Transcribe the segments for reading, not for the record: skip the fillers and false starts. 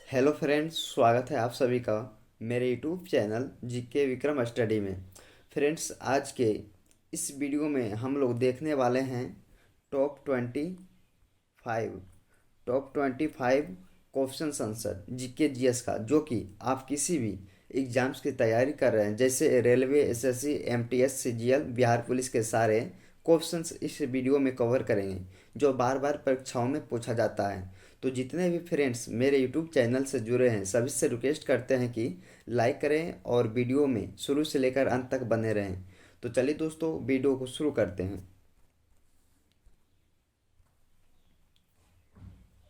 Hello friends, स्वागत है आप सभी का मेरे YouTube channel GK Vikram study में। फ्रेंड्स, आज के इस वीडियो में हम लोग देखने वाले हैं top 25 top 25 question answer GK GS का, जो कि आप किसी भी एग्जाम्स की तैयारी कर रहे हैं, जैसे railway, SSC, MTS, CGL, Bihar police के सारे क्वेश्चंस इस वीडियो में कवर करेंगे, जो बार बार परीक्षाओं में पूछा जाता है। तो जितने भी फ्रेंड्स मेरे यूट्यूब चैनल से जुड़े हैं, सभी से रिक्वेस्ट करते हैं कि लाइक करें और वीडियो में शुरू से लेकर अंत तक बने रहें। तो चलिए दोस्तों, वीडियो को शुरू करते हैं।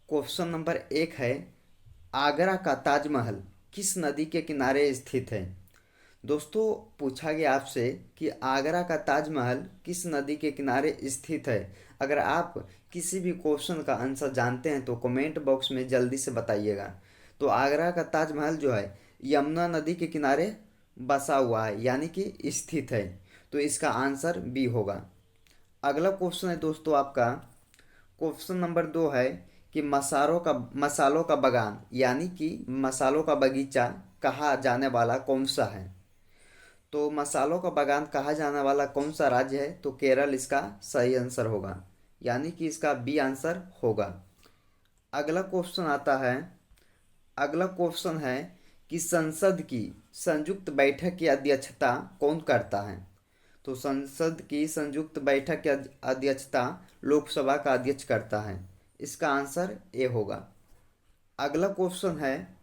क्वेश्चन नंबर 1 है, आगरा का ताजमहल किस नदी के किनारे स्थित है। दोस्तों, पूछा गया आपसे कि आगरा का ताजमहल किस नदी के किनारे स्थित है। अगर आप किसी भी क्वेश्चन का आंसर जानते हैं तो कमेंट बॉक्स में जल्दी से बताइएगा। तो आगरा का ताजमहल जो है यमुना नदी के किनारे बसा हुआ है, यानी कि स्थित है। तो इसका आंसर बी होगा। अगला क्वेश्चन है दोस्तों आपका, क्वेश्चन नंबर 2 है कि मसालों का बगान यानी कि मसालों का बगीचा कहा जाने वाला कौन सा है। तो मसालों का बागान कहा जाने वाला कौन सा राज्य है, तो केरल इसका सही आंसर होगा, यानी कि इसका बी आंसर होगा। अगला क्वेश्चन आता है, अगला क्वेश्चन है कि संसद की संयुक्त बैठक की अध्यक्षता कौन करता है। तो संसद की संयुक्त बैठक की अध्यक्षता लोकसभा का अध्यक्ष करता है। इसका आंसर ए होगा। अगला क्वेश्चन है,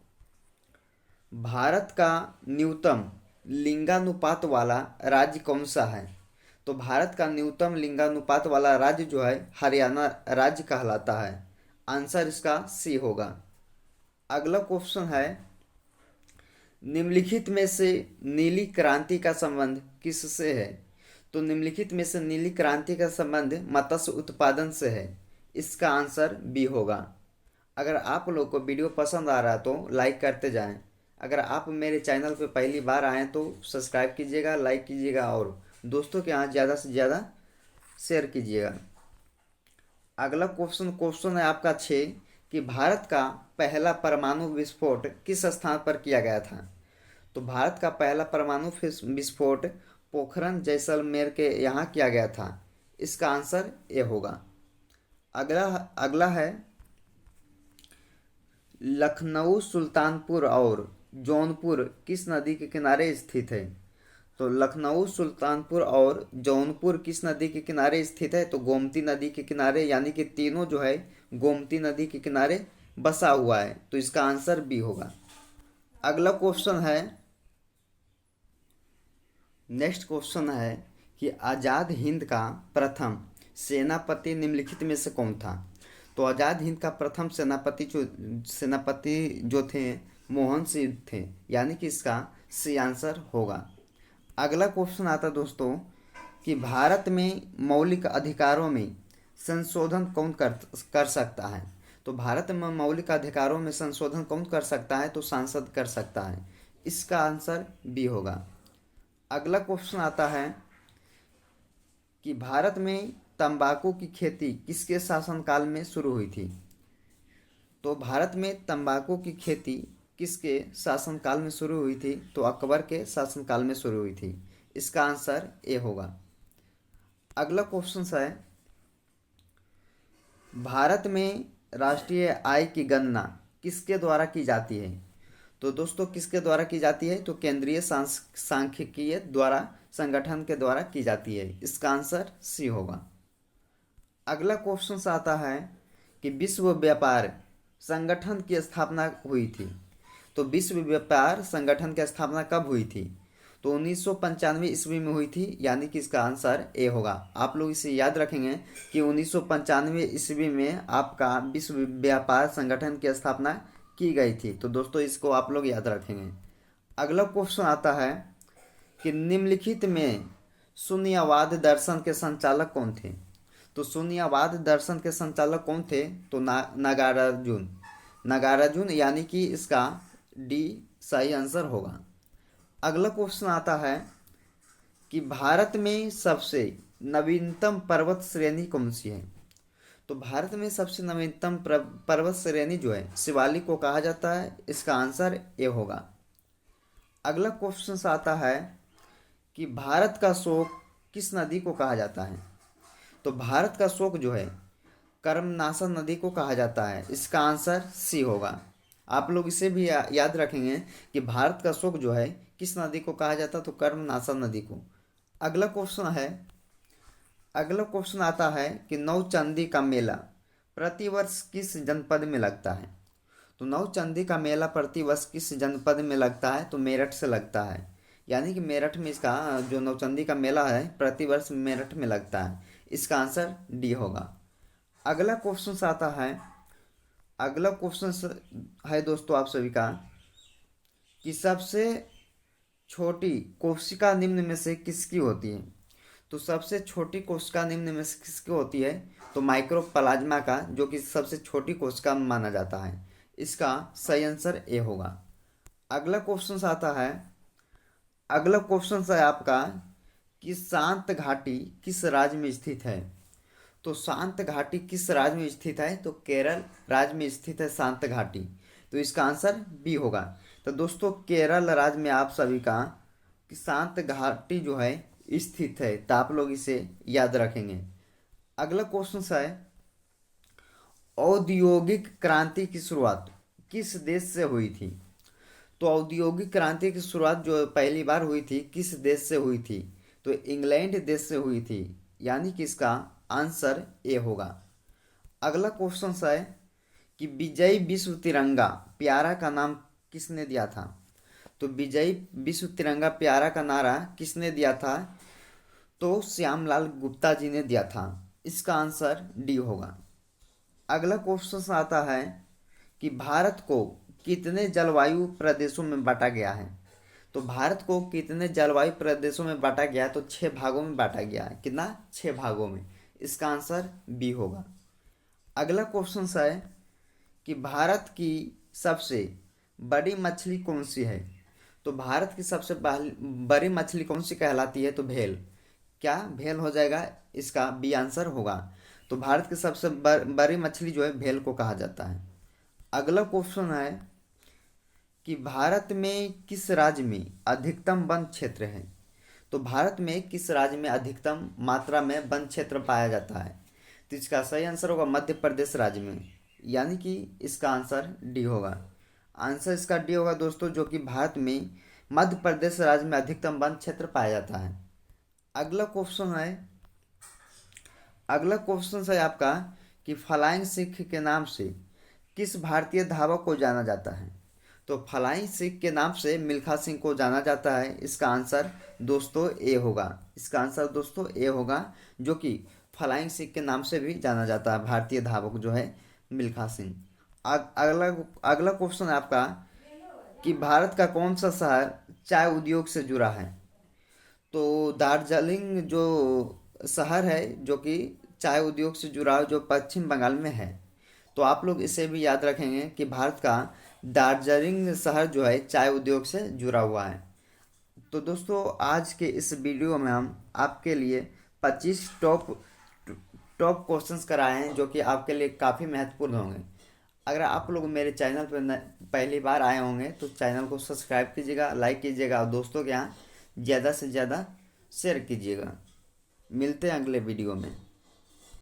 भारत का न्यूनतम लिंगानुपात वाला राज्य कौन सा है। तो भारत का न्यूनतम लिंगानुपात वाला राज्य जो है हरियाणा राज्य कहलाता है। आंसर इसका सी होगा। अगला क्वेश्चन है, निम्नलिखित में से नीली क्रांति का संबंध किससे है। तो निम्नलिखित में से नीली क्रांति का संबंध मत्स्य उत्पादन से है। इसका आंसर बी होगा। अगर आप लोग को वीडियो पसंद आ रहा है तो लाइक करते जाएं। अगर आप मेरे चैनल पे पहली बार आएँ तो सब्सक्राइब कीजिएगा, लाइक कीजिएगा और दोस्तों के यहाँ ज़्यादा से ज़्यादा शेयर कीजिएगा। अगला क्वेश्चन क्वेश्चन है आपका 6 कि भारत का पहला परमाणु विस्फोट किस स्थान पर किया गया था। तो भारत का पहला परमाणु विस्फोट पोखरण जैसलमेर के यहाँ किया गया था। इसका आंसर ए होगा। अगला अगला है, लखनऊ, सुल्तानपुर और जौनपुर किस नदी के किनारे स्थित है। तो लखनऊ, सुल्तानपुर और जौनपुर किस नदी के किनारे स्थित है, तो गोमती नदी के किनारे, यानी कि तीनों जो है गोमती नदी के किनारे बसा हुआ है। तो इसका आंसर बी होगा। अगला क्वेश्चन है, नेक्स्ट क्वेश्चन है कि आज़ाद हिंद का प्रथम सेनापति निम्नलिखित में से कौन था। तो आज़ाद हिंद का प्रथम सेनापति जो थे मोहन सिंह थे, यानी कि इसका सी आंसर होगा। अगला क्वेश्चन आता दोस्तों कि भारत में मौलिक अधिकारों में संशोधन कौन कर सकता है। तो भारत में मौलिक अधिकारों में संशोधन कौन कर सकता है, तो सांसद कर सकता है। इसका आंसर बी होगा। अगला क्वेश्चन आता है कि भारत में तंबाकू की खेती किसके शासनकाल में शुरू हुई थी। तो भारत में तंबाकू की खेती किसके शासनकाल में शुरू हुई थी, तो अकबर के शासनकाल में शुरू हुई थी। इसका आंसर ए होगा। अगला क्वेश्चन है, भारत में राष्ट्रीय आय की गणना किसके द्वारा की जाती है। तो दोस्तों, किसके द्वारा की जाती है, तो केंद्रीय सांख्यिकीय द्वारा संगठन के द्वारा की जाती है। इसका आंसर सी होगा। अगला क्वेश्चन आता है कि विश्व व्यापार संगठन की स्थापना हुई थी। तो विश्व व्यापार संगठन की स्थापना कब हुई थी, तो 1995 ईस्वी में हुई थी, यानी कि इसका आंसर ए होगा। आप लोग इसे याद रखेंगे कि 1995 ईस्वी में आपका विश्व व्यापार संगठन की स्थापना की गई थी। तो दोस्तों, इसको आप लोग याद रखेंगे। अगला क्वेश्चन आता है कि निम्नलिखित में शून्यवाद दर्शन के संचालक कौन थे। तो शून्यवाद दर्शन के संचालक कौन थे, तो नागार्जुन, नागार्जुन, यानी कि इसका डी सही आंसर होगा। अगला क्वेश्चन आता है कि भारत में सबसे नवीनतम पर्वत श्रेणी कौन सी है। तो भारत में सबसे नवीनतम पर्वत श्रेणी जो है शिवालिक को कहा जाता है। इसका आंसर ए होगा। अगला क्वेश्चन आता है कि भारत का शोक किस नदी को कहा जाता है। तो भारत का शोक जो है कर्मनाशा नदी को कहा जाता है। इसका आंसर सी होगा। आप लोग इसे भी याद रखेंगे कि भारत का शोक जो है किस नदी को कहा जाता है, तो कर्मनाशा नदी को। अगला क्वेश्चन है, अगला क्वेश्चन आता है कि नौचंदी का मेला प्रतिवर्ष किस जनपद में लगता है। तो नौचंदी का मेला प्रतिवर्ष किस जनपद में लगता है, तो मेरठ से लगता है। यानी कि मेरठ में इसका जो नौचंदी का मेला है प्रतिवर्ष मेरठ में लगता है। इसका आंसर डी होगा। अगला क्वेश्चन आता है, अगला क्वेश्चन है दोस्तों आप सभी का कि सबसे छोटी कोशिका निम्न में से किसकी होती है। तो सबसे छोटी कोशिका निम्न में से किसकी होती है, तो माइक्रोप्लाज्मा का, जो कि सबसे छोटी कोशिका माना जाता है। इसका सही आंसर ए होगा। अगला क्वेश्चन आता है, अगला क्वेश्चन है आपका कि शांत घाटी किस राज्य में स्थित है। तो शांत घाटी किस राज्य में स्थित है, तो केरल राज्य में स्थित है शांत घाटी। तो इसका आंसर बी होगा। तो दोस्तों केरल राज्य में आप सभी का कि शांत घाटी जो है स्थित है, तो आप लोग इसे याद रखेंगे। अगला क्वेश्चन है, औद्योगिक क्रांति की शुरुआत किस देश से हुई थी। तो औद्योगिक क्रांति की शुरुआत जो पहली बार हुई थी किस देश से हुई थी, तो इंग्लैंड देश से हुई थी। यानी कि इसका आंसर ए होगा। अगला क्वेश्चन है कि विजयी विश्व तिरंगा प्यारा का नाम किसने दिया था। तो विजयी विश्व तिरंगा प्यारा का नारा किसने दिया था, तो श्यामलाल गुप्ता जी ने दिया था। इसका आंसर डी होगा। अगला क्वेश्चन आता है कि भारत को कितने जलवायु प्रदेशों में बांटा गया है। तो भारत को कितने जलवायु प्रदेशों में बांटा गया है, तो 6 भागों में बांटा गया है। कितना, 6 भागों में। इसका आंसर बी होगा। अगला क्वेश्चन है कि भारत की सबसे बड़ी मछली कौन सी है। तो भारत की सबसे बड़ी मछली कौन सी कहलाती है, तो भेल। क्या भेल हो जाएगा, इसका बी आंसर होगा। तो भारत की सबसे बड़ी मछली जो है भेल को कहा जाता है। अगला क्वेश्चन है कि भारत में किस राज्य में अधिकतम वन क्षेत्र है। तो भारत में किस राज्य में अधिकतम मात्रा में वन क्षेत्र पाया जाता है, तो इसका सही आंसर होगा मध्य प्रदेश राज्य में। यानी कि इसका आंसर डी होगा। आंसर इसका डी होगा दोस्तों, जो कि भारत में मध्य प्रदेश राज्य में अधिकतम वन क्षेत्र पाया जाता है। अगला क्वेश्चन है, अगला क्वेश्चन है आपका कि फ्लाइंग सिख के नाम से किस भारतीय धावक को जाना जाता है। तो फ्लाइंग सिख के नाम से मिल्खा सिंह को जाना जाता है। इसका आंसर दोस्तों ए होगा। इसका आंसर दोस्तों ए होगा, जो कि फ्लाइंग सिख के नाम से भी जाना जाता है भारतीय धावक जो है मिल्खा सिंह। अगला अगला क्वेश्चन है आपका कि भारत का कौन सा शहर चाय उद्योग से जुड़ा है। तो दार्जिलिंग जो शहर है जो कि चाय उद्योग से जुड़ा जो पश्चिम बंगाल में है। तो आप लोग इसे भी याद रखेंगे कि भारत का दार्जिलिंग शहर जो है चाय उद्योग से जुड़ा हुआ है। तो दोस्तों आज के इस वीडियो में हम आपके लिए 25 टॉप क्वेश्चंस कराए हैं, जो कि आपके लिए काफ़ी महत्वपूर्ण होंगे। अगर आप लोग मेरे चैनल पर पहली बार आए होंगे तो चैनल को सब्सक्राइब कीजिएगा, लाइक कीजिएगा और दोस्तों के यहाँ ज़्यादा से ज़्यादा शेयर कीजिएगा। मिलते हैं अगले वीडियो में।